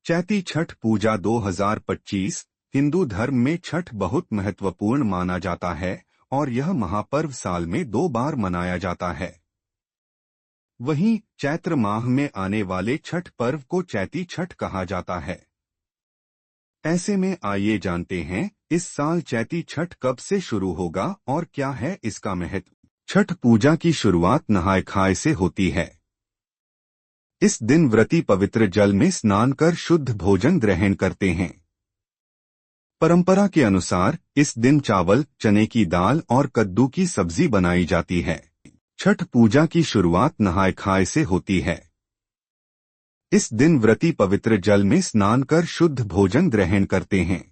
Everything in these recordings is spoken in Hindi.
चैती छठ पूजा 2025 हिंदू धर्म में छठ बहुत महत्वपूर्ण माना जाता है और यह महापर्व साल में 2 बार मनाया जाता है। वहीं चैत्र माह में आने वाले छठ पर्व को चैती छठ कहा जाता है। ऐसे में आइए जानते हैं इस साल चैती छठ कब से शुरू होगा और क्या है इसका महत्व। छठ पूजा की शुरुआत नहाय खाए से होती है। इस दिन व्रती पवित्र जल में स्नान कर शुद्ध भोजन ग्रहण करते हैं। परंपरा के अनुसार इस दिन चावल, चने की दाल और कद्दू की सब्जी बनाई जाती है। छठ पूजा की शुरुआत नहाय खाए से होती है। इस दिन व्रती पवित्र जल में स्नान कर शुद्ध भोजन ग्रहण करते हैं।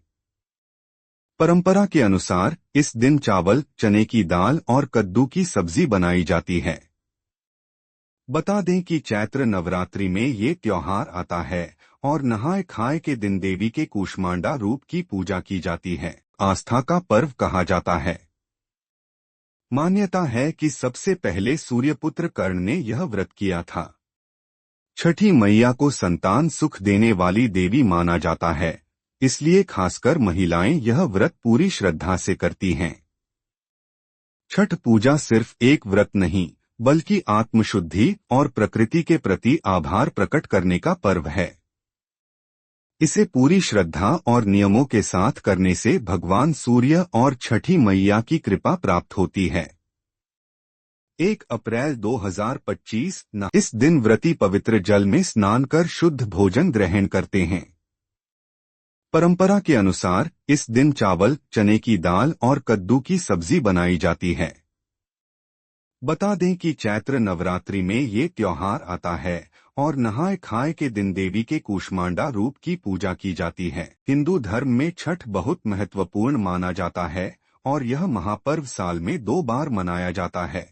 परंपरा के अनुसार इस दिन चावल, चने की दाल और कद्दू की सब्जी बनाई जाती है। बता दें कि चैत्र नवरात्रि में ये त्योहार आता है और नहाय खाए के दिन देवी के कूष्मांडा रूप की पूजा की जाती है। आस्था का पर्व कहा जाता है। मान्यता है कि सबसे पहले सूर्यपुत्र कर्ण ने यह व्रत किया था। छठी मैया को संतान सुख देने वाली देवी माना जाता है, इसलिए खासकर महिलाएं यह व्रत पूरी श्रद्धा से करती हैं। छठ पूजा सिर्फ एक व्रत नहीं बल्कि आत्मशुद्धि और प्रकृति के प्रति आभार प्रकट करने का पर्व है। इसे पूरी श्रद्धा और नियमों के साथ करने से भगवान सूर्य और छठी मैया की कृपा प्राप्त होती है। 1 अप्रैल 2025 इस दिन व्रती पवित्र जल में स्नान कर शुद्ध भोजन ग्रहण करते हैं। परंपरा के अनुसार इस दिन चावल, चने की दाल और कद्दू की सब्जी बनाई जाती है। बता दें कि चैत्र नवरात्रि में ये त्योहार आता है और नहाय खाए के दिन देवी के कूष्मांडा रूप की पूजा की जाती है। हिंदू धर्म में छठ बहुत महत्वपूर्ण माना जाता है और यह महापर्व साल में 2 बार मनाया जाता है।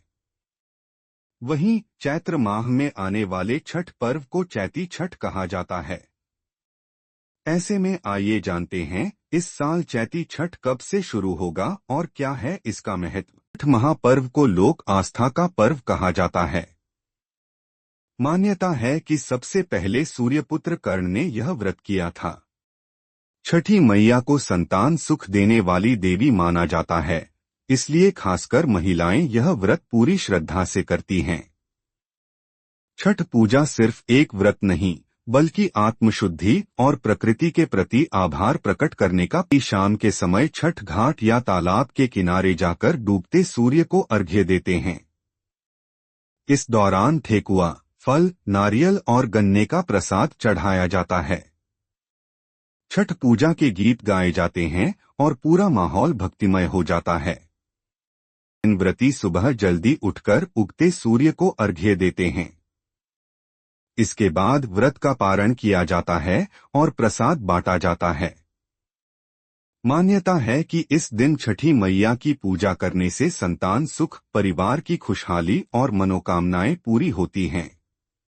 वहीं चैत्र माह में आने वाले छठ पर्व को चैती छठ कहा जाता है। ऐसे में आइए जानते हैं इस साल चैती छठ कब से शुरू होगा और क्या है इसका महत्व। छठ महापर्व को लोक आस्था का पर्व कहा जाता है। मान्यता है कि सबसे पहले सूर्यपुत्र कर्ण ने यह व्रत किया था। छठी मैया को संतान सुख देने वाली देवी माना जाता है, इसलिए खासकर महिलाएं यह व्रत पूरी श्रद्धा से करती हैं। छठ पूजा सिर्फ एक व्रत नहीं बल्कि आत्मशुद्धि और प्रकृति के प्रति आभार प्रकट करने का। शाम के समय छठ घाट या तालाब के किनारे जाकर डूबते सूर्य को अर्घ्य देते हैं। इस दौरान ठेकुआ, फल, नारियल और गन्ने का प्रसाद चढ़ाया जाता है। छठ पूजा के गीत गाए जाते हैं और पूरा माहौल भक्तिमय हो जाता है। इन व्रती सुबह जल्दी उठकर उगते सूर्य को अर्घ्य देते हैं। इसके बाद व्रत का पारण किया जाता है और प्रसाद बांटा जाता है। मान्यता है कि इस दिन छठी मैया की पूजा करने से संतान सुख, परिवार की खुशहाली और मनोकामनाएं पूरी होती हैं।